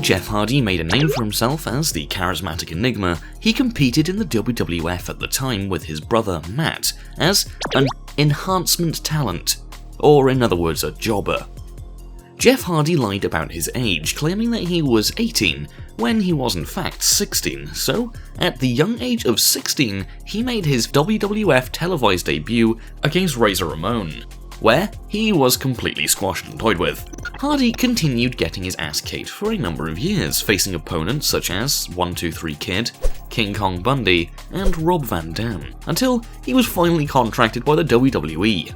Jeff Hardy made a name for himself as the charismatic enigma, he competed in the WWF at the time with his brother Matt as an enhancement talent, or in other words, a jobber. Jeff Hardy lied about his age, claiming that he was 18 when he was in fact 16, so at the young age of 16, he made his WWF televised debut against Razor Ramon, where he was completely squashed and toyed with. Hardy continued getting his ass kicked for a number of years, facing opponents such as 123 Kid, King Kong Bundy, and Rob Van Dam, until he was finally contracted by the WWE.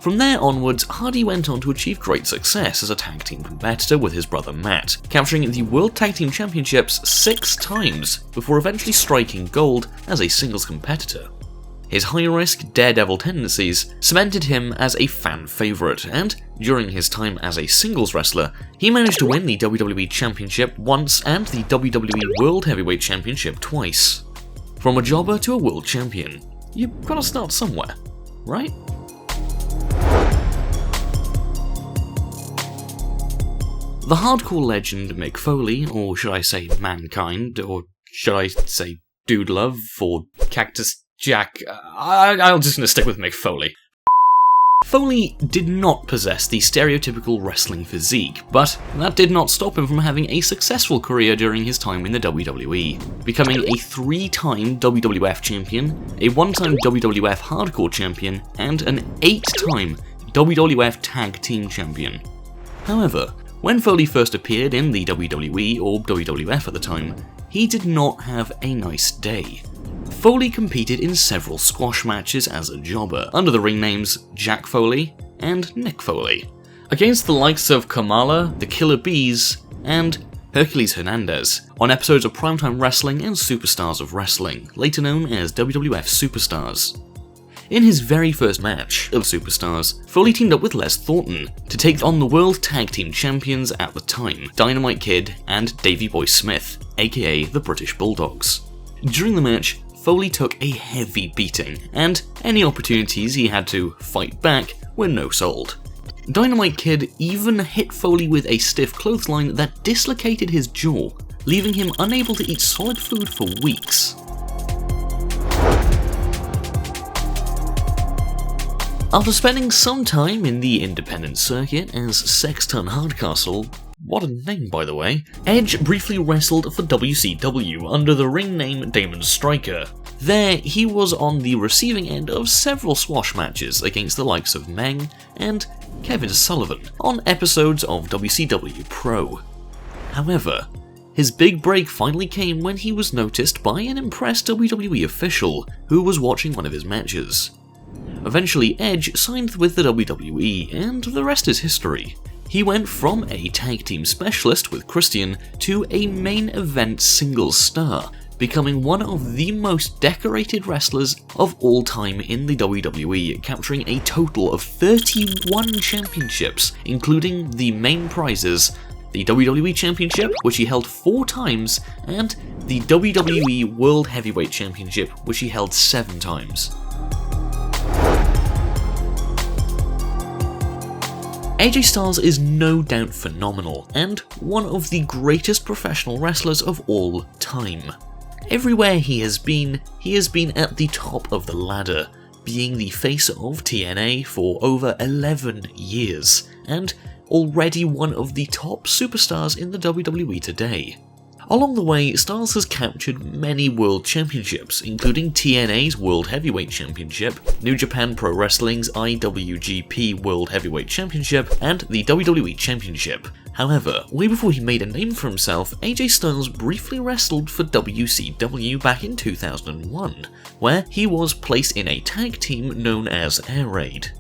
From there onwards, Hardy went on to achieve great success as a tag team competitor with his brother Matt, capturing the World Tag Team Championships 6 times before eventually striking gold as a singles competitor. His high-risk, daredevil tendencies cemented him as a fan favourite, and during his time as a singles wrestler, he managed to win the WWE Championship once and the WWE World Heavyweight Championship twice. From a jobber to a world champion, you've gotta start somewhere, right? The hardcore legend Mick Foley, or should I say Mankind, or should I say Dude Love, or Cactus Jack, I'm just gonna stick with Mick Foley. Foley did not possess the stereotypical wrestling physique, but that did not stop him from having a successful career during his time in the WWE, becoming a 3-time WWF champion, a 1-time WWF hardcore champion, and an 8-time WWF tag team champion. However, when Foley first appeared in the WWE or WWF at the time, he did not have a nice day. Foley competed in several squash matches as a jobber, under the ring names Jack Foley and Nick Foley, against the likes of Kamala, the Killer Bees, and Hercules Hernandez, on episodes of Primetime Wrestling and Superstars of Wrestling, later known as WWF Superstars. In his very first match of Superstars, Foley teamed up with Les Thornton to take on the World Tag Team Champions at the time, Dynamite Kid and Davey Boy Smith, aka the British Bulldogs. During the match, Foley took a heavy beating, and any opportunities he had to fight back were no sold. Dynamite Kid even hit Foley with a stiff clothesline that dislocated his jaw, leaving him unable to eat solid food for weeks. After spending some time in the independent circuit as Sexton Hardcastle, what a name by the way, Edge briefly wrestled for WCW under the ring name Damon Stryker. There, he was on the receiving end of several squash matches against the likes of Meng and Kevin Sullivan on episodes of WCW Pro. However, his big break finally came when he was noticed by an impressed WWE official who was watching one of his matches. Eventually, Edge signed with the WWE, and the rest is history. He went from a tag team specialist with Christian to a main event singles star, becoming one of the most decorated wrestlers of all time in the WWE, capturing a total of 31 championships, including the main prizes, the WWE Championship, which he held 4 times, and the WWE World Heavyweight Championship, which he held 7 times. AJ Styles is no doubt phenomenal, and one of the greatest professional wrestlers of all time. Everywhere he has been at the top of the ladder, being the face of TNA for over 11 years, and already one of the top superstars in the WWE today. Along the way, Styles has captured many world championships, including TNA's World Heavyweight Championship, New Japan Pro Wrestling's IWGP World Heavyweight Championship, and the WWE Championship. However, way before he made a name for himself, AJ Styles briefly wrestled for WCW back in 2001, where he was placed in a tag team known as Air Raid.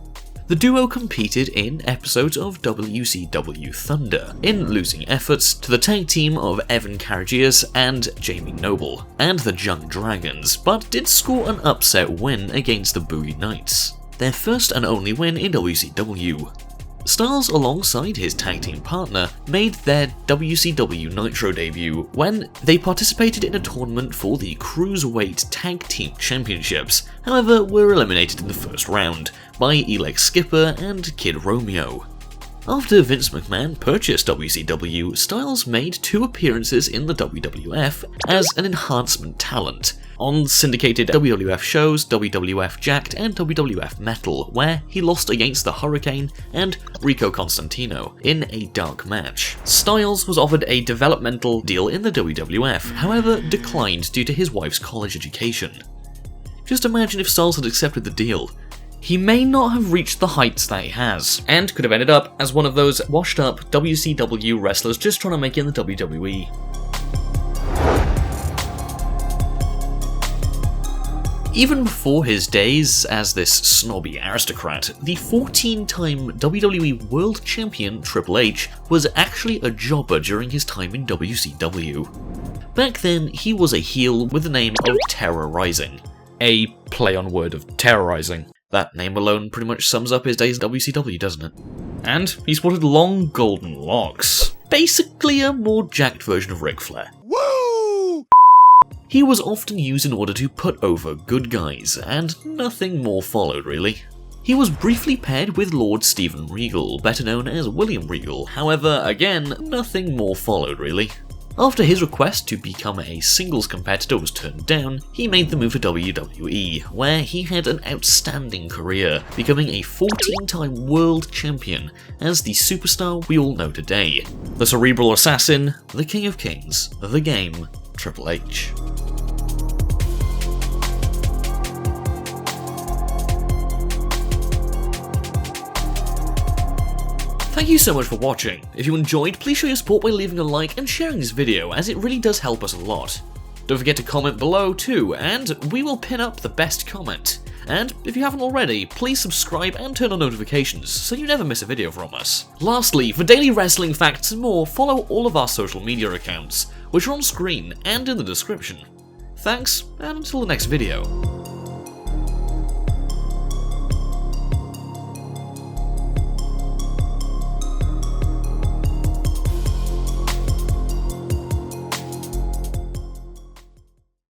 The duo competed in episodes of WCW Thunder, in losing efforts to the tag team of Evan Karagias and Jamie Noble, and the Young Dragons, but did score an upset win against the Boogie Knights, their first and only win in WCW. Styles, alongside his tag team partner, made their WCW Nitro debut when they participated in a tournament for the Cruiserweight Tag Team Championships, however were eliminated in the first round by Elix Skipper and Kid Romeo. After Vince McMahon purchased WCW, Styles made 2 appearances in the WWF as an enhancement talent, on syndicated WWF shows WWF Jacked and WWF Metal, where he lost against the Hurricane and Rico Constantino in a dark match. Styles was offered a developmental deal in the WWF, however declined due to his wife's college education. Just imagine if Styles had accepted the deal. He may not have reached the heights that he has, and could have ended up as one of those washed up WCW wrestlers just trying to make it in the WWE. Even before his days as this snobby aristocrat, the 14-time WWE World Champion Triple H was actually a jobber during his time in WCW. Back then, he was a heel with the name of Terrorizing, a play on word of terrorizing. That name alone pretty much sums up his days in WCW, doesn't it? And he sported long golden locks. Basically a more jacked version of Ric Flair. Woo! He was often used in order to put over good guys, and nothing more followed really. He was briefly paired with Lord Steven Regal, better known as William Regal, however, again, nothing more followed really. After his request to become a singles competitor was turned down, he made the move to WWE, where he had an outstanding career, becoming a 14-time world champion as the superstar we all know today. The cerebral assassin, the King of Kings, the Game, Triple H. Thank you so much for watching. If you enjoyed, please show your support by leaving a like and sharing this video, as it really does help us a lot. Don't forget to comment below too, and we will pin up the best comment. And if you haven't already, please subscribe and turn on notifications so you never miss a video from us. Lastly, for daily wrestling facts and more, follow all of our social media accounts, which are on screen and in the description. Thanks, and until the next video.